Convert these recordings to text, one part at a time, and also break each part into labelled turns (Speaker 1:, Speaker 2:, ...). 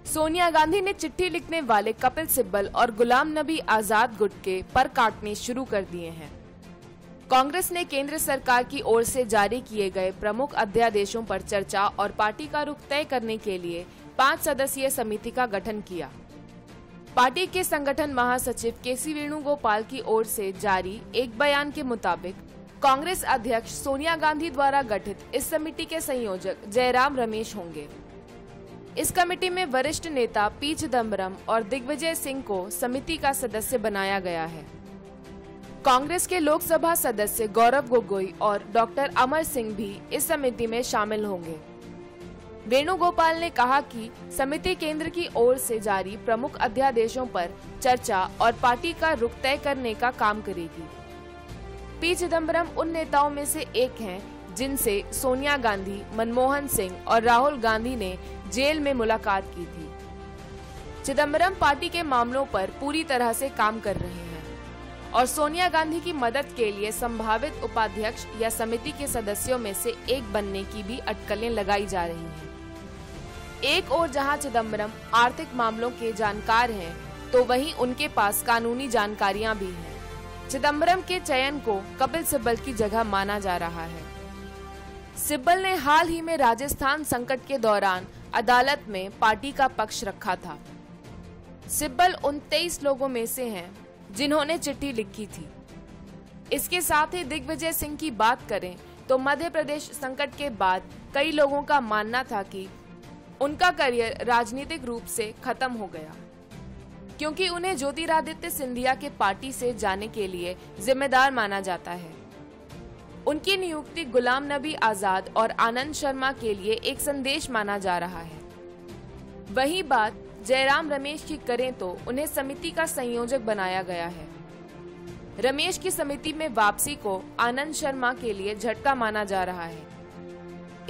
Speaker 1: सोनिया गांधी ने चिट्ठी लिखने वाले कपिल सिब्बल और गुलाम नबी आजाद गुट के पर काटने शुरू कर दिए हैं। कांग्रेस ने केंद्र सरकार की ओर से जारी किए गए प्रमुख अध्यादेशों पर चर्चा और पार्टी का रुख तय करने के लिए 5 सदस्यीय समिति का गठन किया। पार्टी के संगठन महासचिव केसी वेणुगोपाल की ओर से जारी एक बयान के मुताबिक कांग्रेस अध्यक्ष सोनिया गांधी द्वारा गठित इस समिति के संयोजक जयराम रमेश होंगे। इस कमेटी में वरिष्ठ नेता पी चिदम्बरम और दिग्विजय सिंह को समिति का सदस्य बनाया गया है। कांग्रेस के लोकसभा सदस्य गौरव गोगोई और डॉक्टर अमर सिंह भी इस समिति में शामिल होंगे। वेणुगोपाल ने कहा कि समिति केंद्र की ओर से जारी प्रमुख अध्यादेशों पर चर्चा और पार्टी का रुख तय करने का काम करेगी। पी चिदम्बरम उन नेताओं में से एक हैं जिनसे सोनिया गांधी, मनमोहन सिंह और राहुल गांधी ने जेल में मुलाकात की थी। चिदम्बरम पार्टी के मामलों पर पूरी तरह से काम कर रहे हैं और सोनिया गांधी की मदद के लिए संभावित उपाध्यक्ष या समिति के सदस्यों में से एक बनने की भी अटकलें लगाई जा रही हैं। एक ओर जहां चिदम्बरम आर्थिक मामलों के जानकार हैं, तो वहीं उनके पास कानूनी जानकारियां भी हैं। चिदम्बरम के चयन को कपिल सिब्बल की जगह माना जा रहा है। सिब्बल ने हाल ही में राजस्थान संकट के दौरान अदालत में पार्टी का पक्ष रखा था। सिब्बल उन 23 लोगों में से हैं जिन्होंने चिट्ठी लिखी थी। इसके साथ ही दिग्विजय सिंह की बात करें तो मध्य प्रदेश संकट के बाद कई लोगों का मानना था कि उनका करियर राजनीतिक रूप से खत्म हो गया, क्योंकि उन्हें ज्योतिरादित्य सिंधिया के पार्टी से जाने के लिए जिम्मेदार माना जाता है। उनकी नियुक्ति गुलाम नबी आजाद और आनंद शर्मा के लिए एक संदेश माना जा रहा है। वही बात जयराम रमेश की करें तो उन्हें समिति का संयोजक बनाया गया है। रमेश की समिति में वापसी को आनंद शर्मा के लिए झटका माना जा रहा है।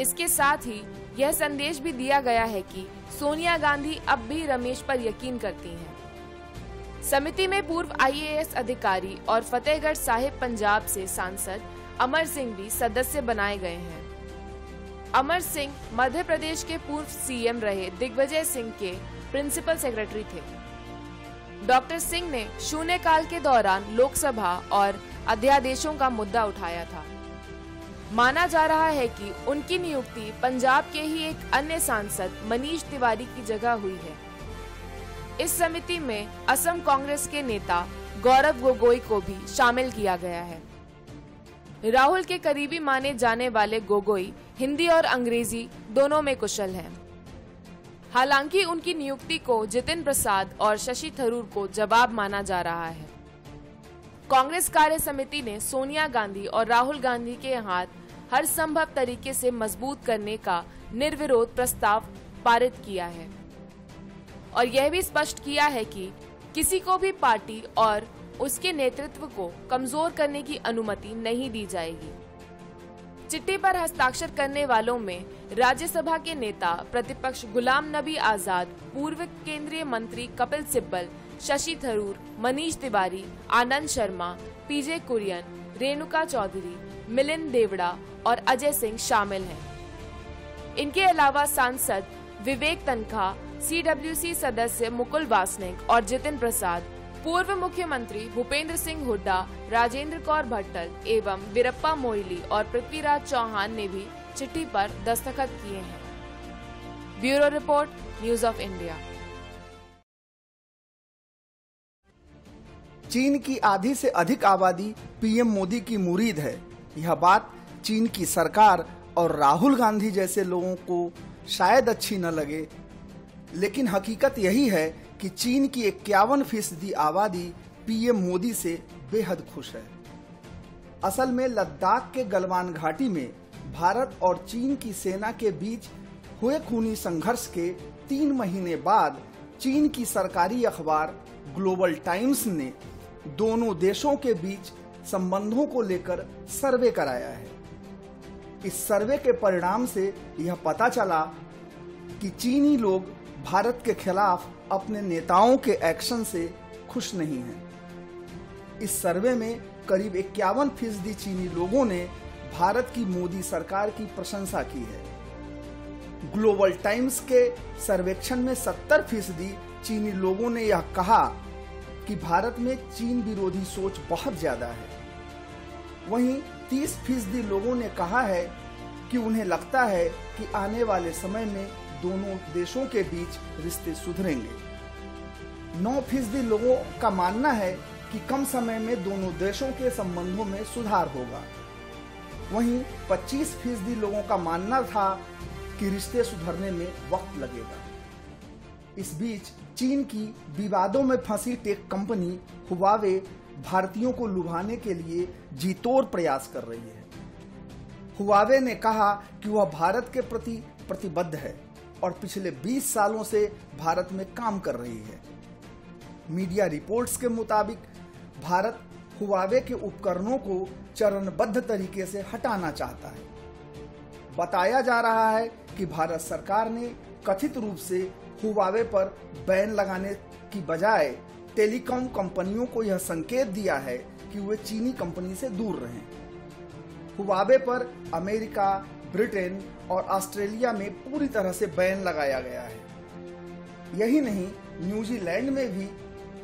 Speaker 1: इसके साथ ही यह संदेश भी दिया गया है कि सोनिया गांधी अब भी रमेश पर यकीन करती हैं। समिति में पूर्व IAS अधिकारी और फतेहगढ़ साहिब पंजाब से सांसद अमर सिंह भी सदस्य बनाए गए हैं। अमर सिंह मध्य प्रदेश के पूर्व CM रहे दिग्विजय सिंह के प्रिंसिपल सेक्रेटरी थे। डॉक्टर सिंह ने शून्यकाल के दौरान लोकसभा और अध्यादेशों का मुद्दा उठाया था। माना जा रहा है कि उनकी नियुक्ति पंजाब के ही एक अन्य सांसद मनीष तिवारी की जगह हुई है। इस समिति में असम कांग्रेस के नेता गौरव गोगोई को भी शामिल किया गया है। राहुल के करीबी माने जाने वाले गोगोई हिंदी और अंग्रेजी दोनों में कुशल हैं। हालांकि उनकी नियुक्ति को जितिन प्रसाद और शशि थरूर को जवाब माना जा रहा है। कांग्रेस कार्य समिति ने सोनिया गांधी और राहुल गांधी के हाथ हर संभव तरीके से मजबूत करने का निर्विरोध प्रस्ताव पारित किया है और यह भी स्पष्ट किया है कि किसी को भी पार्टी और उसके नेतृत्व को कमजोर करने की अनुमति नहीं दी जाएगी। चिट्ठी पर हस्ताक्षर करने वालों में राज्यसभा के नेता प्रतिपक्ष गुलाम नबी आजाद, पूर्व केंद्रीय मंत्री कपिल सिब्बल, शशि थरूर, मनीष तिवारी, आनंद शर्मा, PJ कुरियन, रेणुका चौधरी, मिलिंद देवड़ा और अजय सिंह शामिल हैं। इनके अलावा सांसद विवेक तनखा, CWC सदस्य मुकुल वासनिक और जितिन प्रसाद, पूर्व मुख्यमंत्री भूपेंद्र सिंह हुड्डा, राजेंद्र कौर भट्टल एवं वीरप्पा मोइली और पृथ्वीराज चौहान ने भी चिट्ठी पर दस्तखत किए हैं। Bureau report, news of India.
Speaker 2: चीन की आधी से अधिक आबादी PM मोदी की मुरीद है। यह बात चीन की सरकार और राहुल गांधी जैसे लोगों को शायद अच्छी न लगे, लेकिन हकीकत यही है कि चीन की 51% आबादी PM मोदी से बेहद खुश है। असल में लद्दाख के गलवान घाटी में भारत और चीन की सेना के बीच हुए खूनी संघर्ष के 3 महीने बाद चीन की सरकारी अखबार ग्लोबल टाइम्स ने दोनों देशों के बीच संबंधों को लेकर सर्वे कराया है। इस सर्वे के परिणाम से यह पता चला कि चीनी लोग भारत के खिलाफ अपने नेताओं के एक्शन से खुश नहीं हैं। इस सर्वे में करीब 51% चीनी लोगों ने भारत की मोदी सरकार की प्रशंसा की है। ग्लोबल टाइम्स के सर्वेक्षण में 70% चीनी लोगों ने यह कहा कि भारत में चीन विरोधी सोच बहुत ज्यादा है। वहीं 30% लोगों ने कहा है कि उन्हें लगता है कि आने वाले समय में दोनों देशों के बीच रिश्ते सुधरेंगे। 9% लोगों का मानना है कि कम समय में दोनों देशों के संबंधों में सुधार होगा। वहीं 25% लोगों का मानना था कि रिश्ते सुधरने में वक्त लगेगा। इस बीच चीन की विवादों में फंसी टेक कंपनी हुआवे भारतीयों को लुभाने के लिए जीतोड़ प्रयास कर रही है। हुआवे ने कहा कि वह भारत के प्रति प्रतिबद्ध है और पिछले 20 सालों से भारत में काम कर रही है। मीडिया रिपोर्ट्स के मुताबिक भारत हुआवे के उपकरणों को चरणबद्ध तरीके से हटाना चाहता है। बताया जा रहा है कि भारत सरकार ने कथित रूप से हुआवे पर बैन लगाने की बजाय टेलीकॉम कंपनियों को यह संकेत दिया है कि वे चीनी कंपनी से दूर रहें। हुआवे पर अमेरिका, ब्रिटेन और ऑस्ट्रेलिया में पूरी तरह से बैन लगाया गया है। यही नहीं, न्यूजीलैंड में भी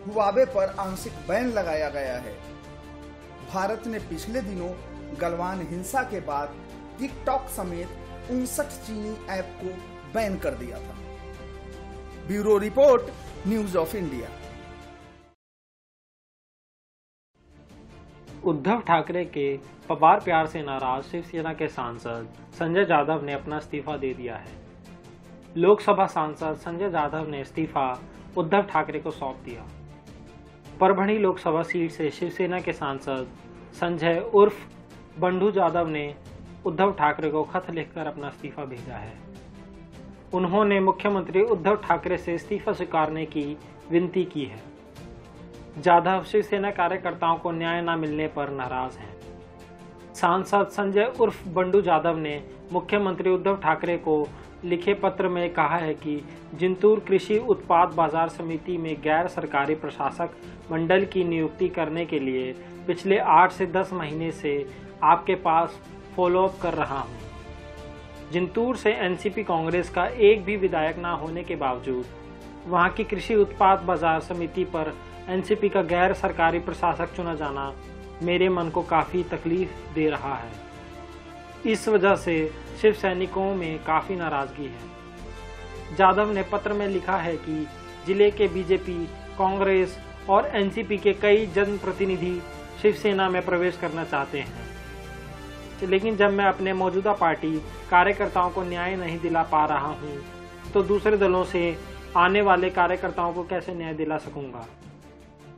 Speaker 2: हुआवे पर आंशिक बैन लगाया गया है। भारत ने पिछले दिनों गलवान हिंसा के बाद टिकटॉक समेत 59 चीनी ऐप को बैन कर दिया था। Bureau report, news of India.
Speaker 3: Uddhav Thackeray के पवार प्यार से नाराज शिवसेना के सांसद संजय जाधव ने अपना इस्तीफा दे दिया है। लोकसभा सांसद संजय जाधव ने इस्तीफा उद्धव ठाकरे को सौंप दिया। परभणी लोकसभा सीट से शिवसेना के सांसद संजय उर्फ बंडू जाधव ने उद्धव ठाकरे को खत लिखकर अपना इस्तीफा भेजा है। उन्होंने मुख्यमंत्री उद्धव ठाकरे से इस्तीफा स्वीकारने की विनती की है। जाधव शिवसेना कार्यकर्ताओं को न्याय न मिलने पर नाराज हैं। सांसद संजय उर्फ बंडू जाधव ने मुख्यमंत्री उद्धव ठाकरे को लिखे पत्र में कहा है कि जिंतूर कृषि उत्पाद बाजार समिति में गैर सरकारी प्रशासक मंडल की नियुक्ति करने के लिए पिछले 8 से 10 महीने से आपके पास फॉलोअप कर रहा हूं। जिंतूर से एनसीपी कांग्रेस का एक भी विधायक न होने के बावजूद वहां की कृषि उत्पाद बाजार समिति पर एनसीपी का गैर सरकारी प्रशासक चुना जाना मेरे मन को काफी तकलीफ दे रहा है। इस वजह से शिव सैनिकों में काफी नाराजगी है। जाधव ने पत्र में लिखा है कि जिले के बीजेपी, कांग्रेस और एनसीपी के कई जनप्रतिनिधि शिवसेना में प्रवेश करना चाहते हैं, लेकिन जब मैं अपने मौजूदा पार्टी कार्यकर्ताओं को न्याय नहीं दिला पा रहा हूं, तो दूसरे दलों से आने वाले कार्यकर्ताओं को कैसे न्याय दिला सकूंगा।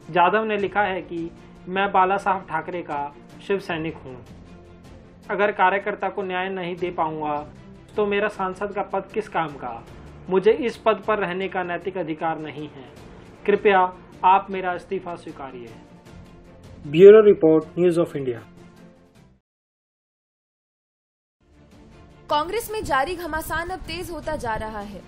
Speaker 3: जाधव ने लिखा है कि मैं बाला साहब ठाकरे का शिव सैनिक हूं। अगर कार्यकर्ता को न्याय नहीं दे पाऊंगा तो मेरा सांसद का पद किस काम का। मुझे इस पद पर रहने का नैतिक अधिकार नहीं है। कृपया आप मेरा इस्तीफा स्वीकारिए। Bureau report, news of India.
Speaker 1: Congress में जारी घमासान अब तेज होता जा रहा है।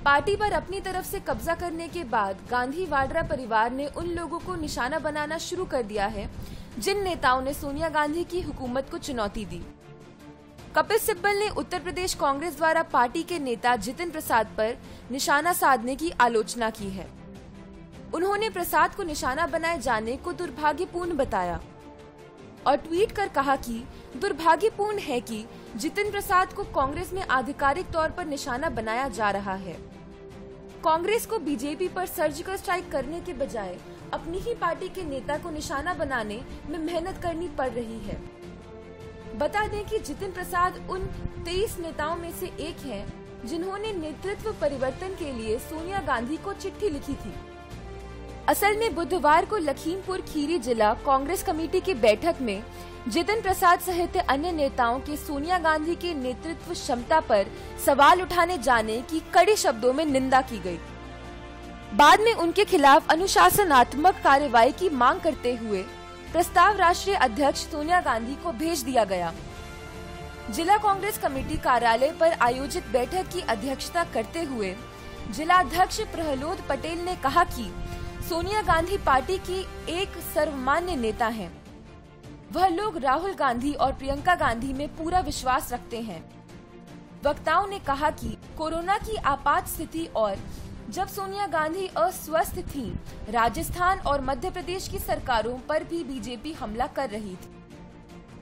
Speaker 1: पार्टी पर अपनी तरफ से कब्जा करने के बाद गांधी वाड्रा परिवार ने उन लोगों को निशाना बनाना शुरू कर दिया है जिन नेताओं ने सोनिया गांधी की हुकूमत को चुनौती दी। कपिल सिब्बल ने उत्तर प्रदेश कांग्रेस द्वारा पार्टी के नेता जितिन प्रसाद पर निशाना साधने की आलोचना की है। उन्होंने प्रसाद को निशाना बनाए जाने को दुर्भाग्यपूर्ण बताया और ट्वीट कर कहा कि दुर्भाग्यपूर्ण है कि जितिन प्रसाद को कांग्रेस में आधिकारिक तौर पर निशाना बनाया जा रहा है। कांग्रेस को बीजेपी पर सर्जिकल स्ट्राइक करने के बजाय अपनी ही पार्टी के नेता को निशाना बनाने में मेहनत करनी पड़ रही है। बता दें कि जितिन प्रसाद उन 23 नेताओं में से एक हैं जिन्होंने नेतृत्व परिवर्तन के लिए सोनिया गांधी को चिट्ठी लिखी थी। असल में बुधवार को लखीमपुर खीरी जिला कांग्रेस कमेटी की बैठक में जितिन प्रसाद सहित अन्य नेताओं के सोनिया गांधी के नेतृत्व क्षमता पर सवाल उठाने जाने की कड़े शब्दों में निंदा की गई। बाद में उनके खिलाफ अनुशासनात्मक कार्रवाई की मांग करते हुए प्रस्ताव राष्ट्रीय अध्यक्ष सोनिया गांधी को भेज दिया गया। जिला कांग्रेस कमेटी कार्यालय पर आयोजित बैठक की अध्यक्षता करते हुए जिलाध्यक्ष प्रहलोद पटेल ने कहा कि सोनिया गांधी पार्टी की एक सर्वमान्य नेता हैं। वह लोग राहुल गांधी और प्रियंका गांधी में पूरा विश्वास रखते हैं।
Speaker 4: वक्ताओं ने कहा कि कोरोना की आपात स्थिति और जब सोनिया गांधी अस्वस्थ थी, राजस्थान और मध्य प्रदेश की सरकारों पर भी बीजेपी हमला कर रही थी।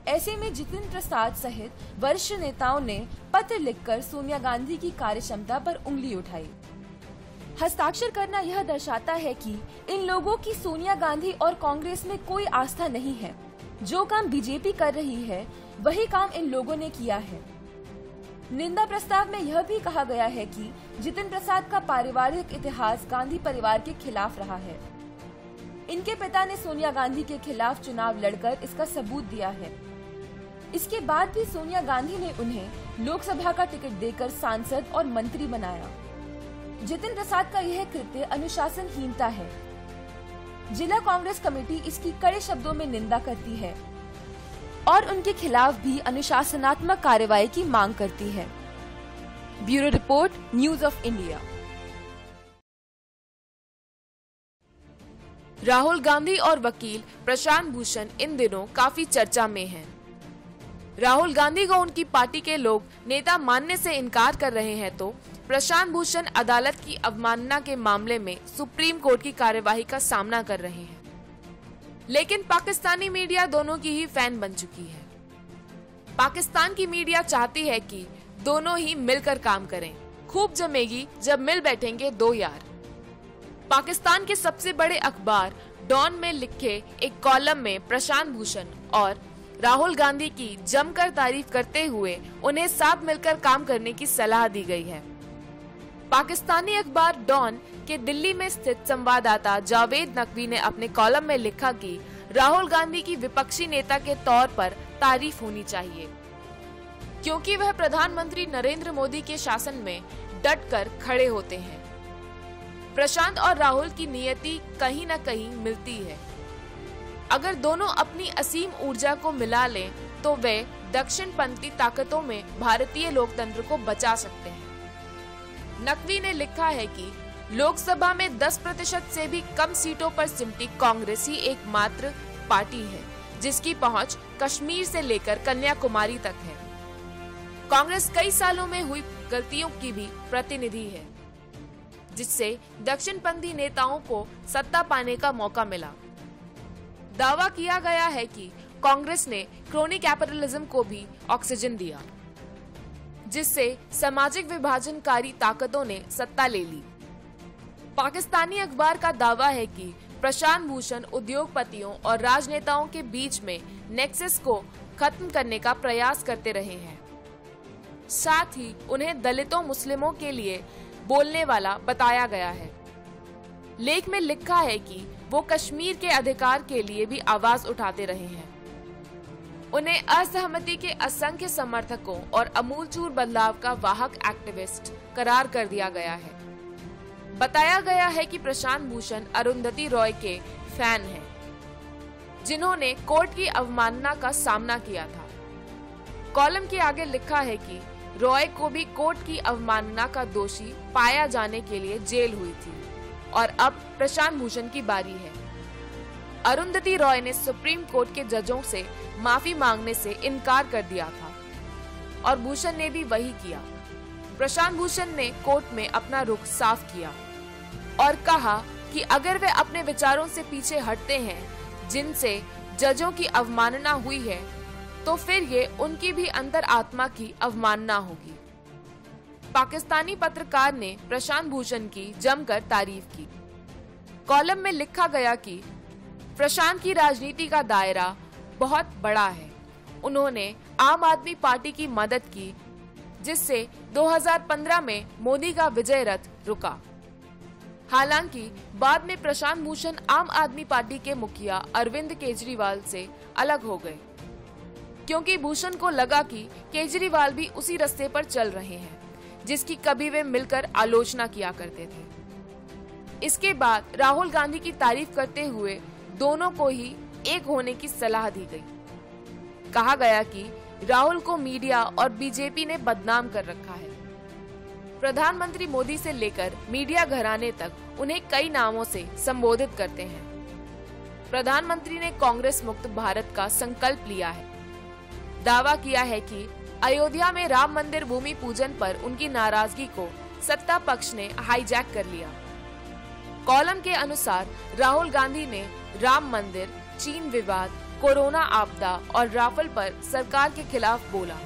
Speaker 4: ऐसे में जितिन प्रसाद सहित वरिष्ठ नेताओं ने पत्र लिखकर सोनिया गांधी की कार्यक्षमता पर उंगली उठाई। हस्ताक्षर करना यह दर्शाता है कि इन लोगों की सोनिया गांधी और कांग्रेस में कोई आस्था नहीं है। जो काम बीजेपी कर रही है वही काम इन लोगों ने किया है। निंदा प्रस्ताव में यह भी कहा गया है कि जितिन प्रसाद का पारिवारिक इतिहास गांधी परिवार के खिलाफ रहा है। इनके पिता ने सोनिया गांधी के खिलाफ चुनाव लड़कर इसका सबूत दिया है। इसके बाद भी सोनिया गांधी ने उन्हें लोकसभा का टिकट देकर सांसद और मंत्री बनाया। जितिन प्रसाद का यह कृत्य अनुशासनहीनता है। जिला कांग्रेस कमेटी इसकी कड़े शब्दों में निंदा करती है और उनके खिलाफ भी अनुशासनात्मक कार्रवाई की मांग करती है। Bureau report, news of India.
Speaker 1: Rahul Gandhi और वकील प्रशांत भूषण इन दिनों काफी चर्चा में हैं। राहुल गांधी को उनकी पार्टी के लोग नेता मानने से इनकार कर रहे हैं, तो प्रशांत भूषण अदालत की अवमानना के मामले में सुप्रीम कोर्ट की कार्यवाही का सामना कर रहे हैं। लेकिन पाकिस्तानी मीडिया दोनों की ही फैन बन चुकी है। पाकिस्तान की मीडिया चाहती है कि दोनों ही मिलकर काम करें। खूब जमेगी जब मिल बैठेंगे दो यार। पाकिस्तान के सबसे बड़े अखबार डॉन में लिखे एक कॉलम में प्रशांत भूषण और राहुल गांधी की जमकर तारीफ करते हुए उन्हें साथ मिलकर काम करने की सलाह दी गई है। पाकिस्तानी अखबार डॉन के दिल्ली में स्थित संवाददाता जावेद नकवी ने अपने कॉलम में लिखा कि राहुल गांधी की विपक्षी नेता के तौर पर तारीफ होनी चाहिए, क्योंकि वह प्रधानमंत्री नरेंद्र मोदी के शासन में डटकर खड़े होते हैं। प्रशांत और राहुल की नियति कहीं न कहीं मिलती है। अगर दोनों अपनी असीम ऊर्जा को मिला लें तो वे दक्षिणपंथी ताकतों में भारतीय लोकतंत्र को बचा सकते हैं। नकवी ने लिखा है कि लोकसभा में 10% से भी कम सीटों पर सिमटी कांग्रेस ही एकमात्र पार्टी है जिसकी पहुंच कश्मीर से लेकर कन्याकुमारी तक है। कांग्रेस कई सालों में हुई गलतियों की भी प्रतिनिधि है, जिससे दक्षिणपंथी नेताओं को सत्ता पाने का मौका मिला। दावा किया गया है कि कांग्रेस ने क्रोनी कैपिटलिज्म को भी ऑक्सीजन दिया, जिससे सामाजिक विभाजनकारी ताकतों ने सत्ता ले ली। पाकिस्तानी अखबार का दावा है कि प्रशांत भूषण उद्योगपतियों और राजनेताओं के बीच में नेक्सस को खत्म करने का प्रयास करते रहे हैं। साथ ही उन्हें दलितों मुस्लिमों के लिए बोलने वाला बताया गया है। लेख में लिखा है कि वो कश्मीर के अधिकार के लिए भी आवाज उठाते रहे हैं। उन्हें असहमति के असंख्य समर्थकों और अमूलचूल बदलाव का वाहक एक्टिविस्ट करार कर दिया गया है। बताया गया है कि प्रशांत भूषण अरुंधति रॉय के फैन हैं, जिन्होंने कोर्ट की अवमानना का सामना किया था। कॉलम के आगे लिखा है कि रॉय को भी कोर्ट की अवमानना का दोषी पाया जाने के लिए जेल हुई थी और अब प्रशांत भूषण की बारी है। अरुंधति रॉय ने सुप्रीम कोर्ट के जजों से माफी मांगने से इनकार कर दिया था और भूषण ने भी वही किया। प्रशांत भूषण ने कोर्ट में अपना रुख साफ किया और कहा कि अगर वे अपने विचारों से पीछे हटते हैं जिनसे जजों की अवमानना हुई है, तो फिर ये उनकी भी अंतर आत्मा की अवमानना होगी। पाकिस्तानी पत्रकार ने प्रशांत भूषण की जमकर तारीफ की। कॉलम में लिखा गया कि प्रशांत की राजनीति का दायरा बहुत बड़ा है। उन्होंने आम आदमी पार्टी की मदद की, जिससे 2015 में मोदी का विजय रथ रुका। हालांकि बाद में प्रशांत भूषण आम आदमी पार्टी के मुखिया अरविंद केजरीवाल से अलग हो गए, क्योंकि भूषण को लगा कि केजरीवाल भी उसी रास्ते पर चल रहे हैं जिसकी कभी वे मिलकर आलोचना किया करते थे। इसके बाद राहुल गांधी की तारीफ करते हुए दोनों को ही एक होने की सलाह दी गई। कहा गया कि राहुल को मीडिया और बीजेपी ने बदनाम कर रखा है। प्रधानमंत्री मोदी से लेकर मीडिया घराने तक उन्हें कई नामों से संबोधित करते हैं। प्रधानमंत्री ने कांग्रेस मुक्त भारत का संकल्प लिया है। दावा किया है कि अयोध्या में राम मंदिर भूमि पूजन पर उनकी नाराजगी को सत्ता पक्ष ने हाईजैक कर लिया। कॉलम के अनुसार राहुल गांधी ने राम मंदिर, चीन विवाद, कोरोना आपदा और राफेल पर सरकार के खिलाफ बोला।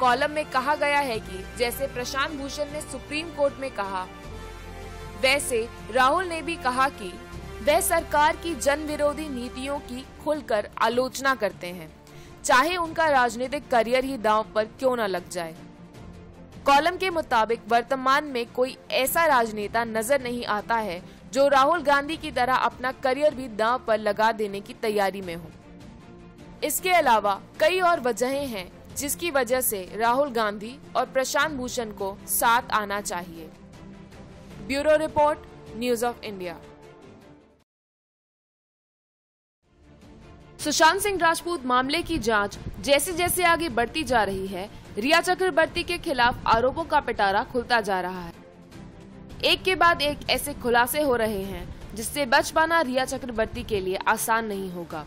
Speaker 1: कॉलम में कहा गया है कि जैसे प्रशांत भूषण ने सुप्रीम कोर्ट में कहा, वैसे राहुल ने भी कहा कि वह सरकार की जन विरोधी नीतियों की खुलकर आलोचना करते हैं, चाहे उनका राजनीतिक करियर ही दांव पर क्यों न लग जाए। कॉलम के मुताबिक वर्तमान में कोई ऐसा राजनेता नजर नहीं आता है जो राहुल गांधी की तरह अपना करियर भी दांव पर लगा देने की तैयारी में हो। इसके अलावा कई और वजहें हैं जिसकी वजह से राहुल गांधी और प्रशांत भूषण को साथ आना चाहिए। Bureau report, news of India. Sushant Singh Rajput मामले की जांच जैसे जैसे आगे बढ़ती जा रही है, रिया चक्रवर्ती के खिलाफ आरोपों का पिटारा खुलता जा रहा है। एक के बाद एक ऐसे खुलासे हो रहे हैं जिससे बच पाना रिया चक्रवर्ती के लिए आसान नहीं होगा।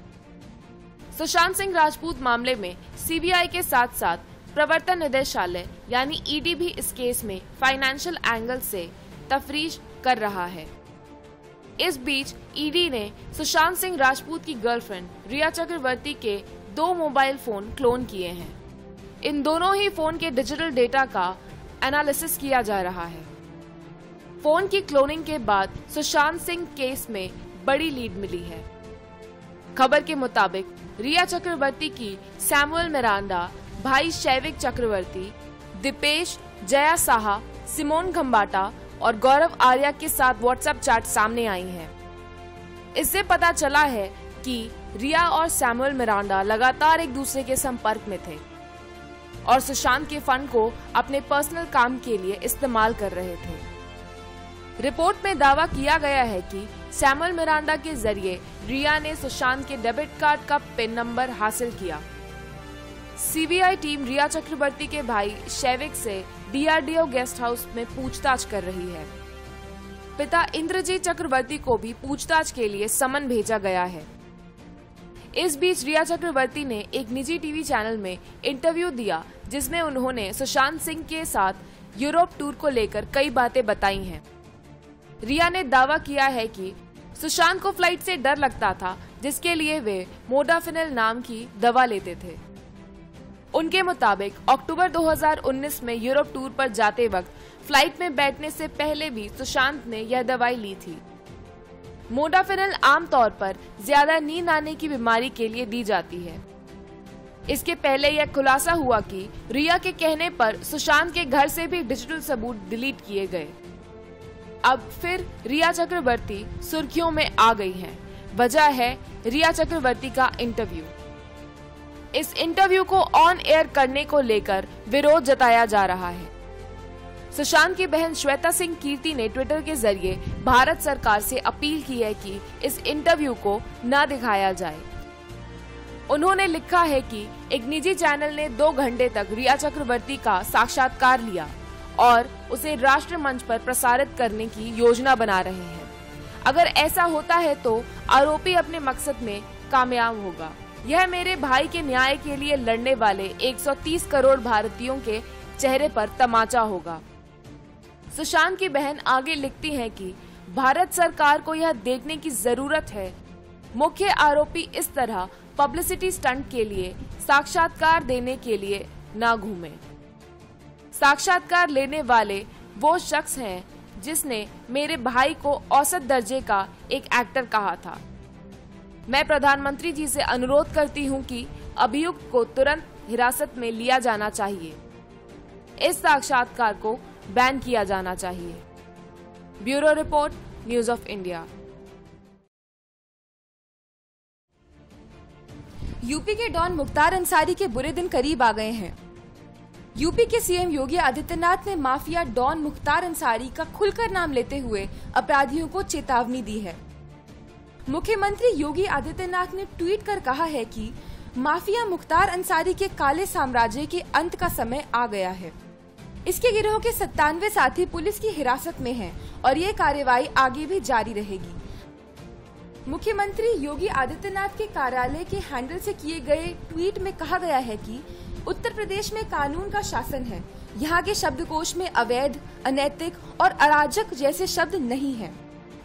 Speaker 1: सुशांत सिंह राजपूत मामले में सीबीआई के साथ साथ प्रवर्तन निदेशालय यानी ईडी भी इस केस में फाइनेंशियल एंगल से तफरीश कर रहा है। इस बीच ईडी ने सुशांत सिंह राजपूत की गर्लफ्रेंड रिया चक्रवर्ती के 2 मोबाइल फोन क्लोन किए हैं। इन दोनों ही फोन के डिजिटल डेटा का एनालिसिस किया जा रहा है। फोन की क्लोनिंग के बाद सुशांत सिंह केस में बड़ी लीड मिली है। खबर के मुताबिक रिया चक्रवर्ती की सैमुअल मिरांडा, भाई शैविक चक्रवर्ती, दीपेश, जया साहा, सिमोन खंबाटा और गौरव आर्या के साथ व्हाट्सएप चैट सामने आई है। इससे पता चला है कि रिया और सैमुअल मिरांडा लगातार एक दूसरे के संपर्क में थे और सुशांत के फंड को अपने पर्सनल काम के लिए इस्तेमाल कर रहे थे। रिपोर्ट में दावा किया गया है कि सैमुअल मिरांडा के जरिए रिया ने सुशांत के डेबिट कार्ड का पिन नंबर हासिल किया। सीबीआई टीम रिया चक्रवर्ती के भाई शैविक से डीआरडीओ गेस्ट हाउस में पूछताछ कर रही है। पिता इंद्रजीत चक्रवर्ती को भी पूछताछ के लिए समन भेजा गया है। इस बीच रिया चक्रवर्ती ने एक निजी टीवी चैनल में इंटरव्यू दिया जिसमें उन्होंने सुशांत सिंह के साथ यूरोप टूर को लेकर कई बातें बताई हैं। रिया ने दावा किया है कि सुशांत को फ्लाइट से डर लगता था, जिसके लिए वे मोडाफिनेल नाम की दवा लेते थे। उनके मुताबिक अक्टूबर 2019 में यूरोप टूर पर जाते वक्त फ्लाइट में बैठने से पहले भी सुशांत ने यह दवाई ली थी। मोडाफिनेल आमतौर पर ज्यादा नींद आने की बीमारी के लिए दी जाती है। इसके पहले यह खुलासा हुआ कि रिया के कहने पर सुशांत के घर से भी डिजिटल सबूत डिलीट किए गए। अब फिर रिया चक्रवर्ती सुर्खियों में आ गई हैं। वजह है रिया चक्रवर्ती का इंटरव्यू। इस इंटरव्यू को ऑन एयर करने को लेकर विरोध जताया जा रहा है। सुशांत की बहन श्वेता सिंह कीर्ति ने ट्विटर के जरिए भारत सरकार से अपील की है कि इस इंटरव्यू को न दिखाया जाए। उन्होंने लिखा है कि एक निजी चैनल ने 2 घंटे तक रिया चक्रवर्ती का साक्षात्कार लिया और उसे राष्ट्र मंच पर प्रसारित करने की योजना बना रहे हैं। अगर ऐसा होता है तो आरोपी अपने मकसद में कामयाब होगा। यह मेरे भाई के न्याय के लिए लड़ने वाले 130 करोड़ भारतीयों के चेहरे पर तमाचा होगा। सुशांत की बहन आगे लिखती हैं कि भारत सरकार को यह देखने की जरूरत है मुख्य आरोपी इस तरह पब्लिसिटी स्टंट के लिए साक्षात्कार देने के लिए ना घूमे। साक्षात्कार लेने वाले वो शख्स हैं जिसने मेरे भाई को औसत दर्जे का एक एक्टर कहा था। मैं प्रधानमंत्री जी से अनुरोध करती हूं कि अभियुक्त को तुरंत हिरासत में लिया जाना चाहिए। इस साक्षात्कार को बैन किया जाना चाहिए। Bureau report, news of India.
Speaker 4: UP के डॉन मुख्तार अंसारी के बुरे दिन करीब आ गए हैं। यूपी के सीएम योगी आदित्यनाथ ने माफिया डॉन मुख्तार अंसारी का खुलकर नाम लेते हुए अपराधियों को चेतावनी दी है। मुख्यमंत्री योगी आदित्यनाथ ने ट्वीट कर कहा है कि माफिया मुख्तार अंसारी के काले साम्राज्य के अंत का समय आ गया है। इसके गिरोह के 97 साथी पुलिस की हिरासत में हैं और ये कार्रवाई आगे भी जारी रहेगी। मुख्यमंत्री योगी आदित्यनाथ के कार्यालय के हैंडल से किए गए ट्वीट में कहा गया है कि उत्तर प्रदेश में कानून का शासन है। यहाँ के शब्दकोश में अवैध, अनैतिक और अराजक जैसे शब्द नहीं हैं।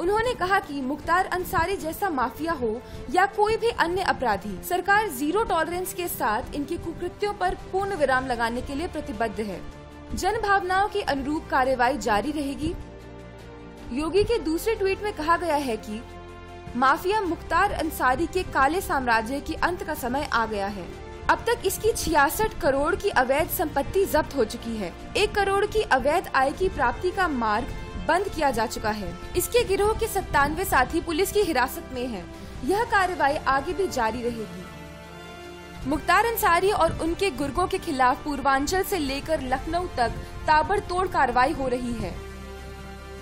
Speaker 4: उन्होंने कहा कि मुख्तार अंसारी जैसा माफिया हो या कोई भी अन्य अपराधी, सरकार जीरो टॉलरेंस के साथ इनके कुकृत्यों पर पूर्ण विराम लगाने के लिए प्रतिबद्ध है। जन भावनाओं के अनुरूप कार्रवाई जारी रहेगी। योगी के दूसरे ट्वीट में कहा गया है कि माफिया मुख्तार अंसारी के काले साम्राज्य के अंत का समय आ गया है। अब तक इसकी 66 करोड़ की अवैध संपत्ति जब्त हो चुकी है। 1 करोड़ की अवैध आय की प्राप्ति का मार्ग बंद किया जा चुका है। इसके गिरोह के 97 साथी पुलिस की हिरासत में हैं। यह कार्रवाई आगे भी जारी रहेगी। मुख्तार अंसारी और उनके गुर्गों के खिलाफ पूर्वांचल से लेकर लखनऊ तक ताबड़तोड़ कार्रवाई हो रही है।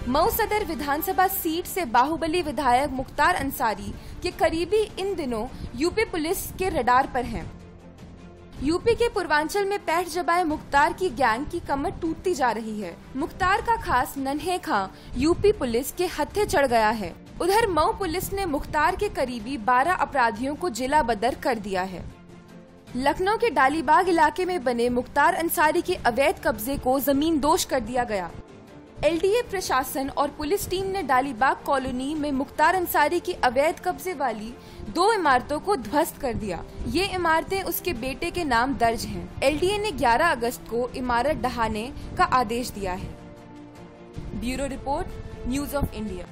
Speaker 4: मऊ सदर विधानसभा सीट से बाहुबली विधायक मुख्तार अंसारी के करीबी इन दिनों यूपी पुलिस के रडार पर हैं। यूपी के पूर्वांचल में पैठ जमाए मुख्तार की गैंग की कमर टूटती जा रही है। मुख्तार का खास नन्हे खां यूपी पुलिस के हत्थे चढ़ गया है। उधर मऊ पुलिस ने मुख्तार के करीबी 12 अपराधियों को जिला बदर कर दिया है। लखनऊ के डालीबाग इलाके में बने मुख्तार अंसारी के अवैध कब्जे को जमींदोज कर दिया गया। एलडीए प्रशासन और पुलिस टीम ने डालीबाग कॉलोनी में मुख्तार अंसारी की अवैध कब्जे वाली 2 इमारतों को ध्वस्त कर दिया। ये इमारतें उसके बेटे के नाम दर्ज हैं। एलडीए ने 11 अगस्त को इमारत ढहाने का आदेश दिया है। Bureau report, news of India.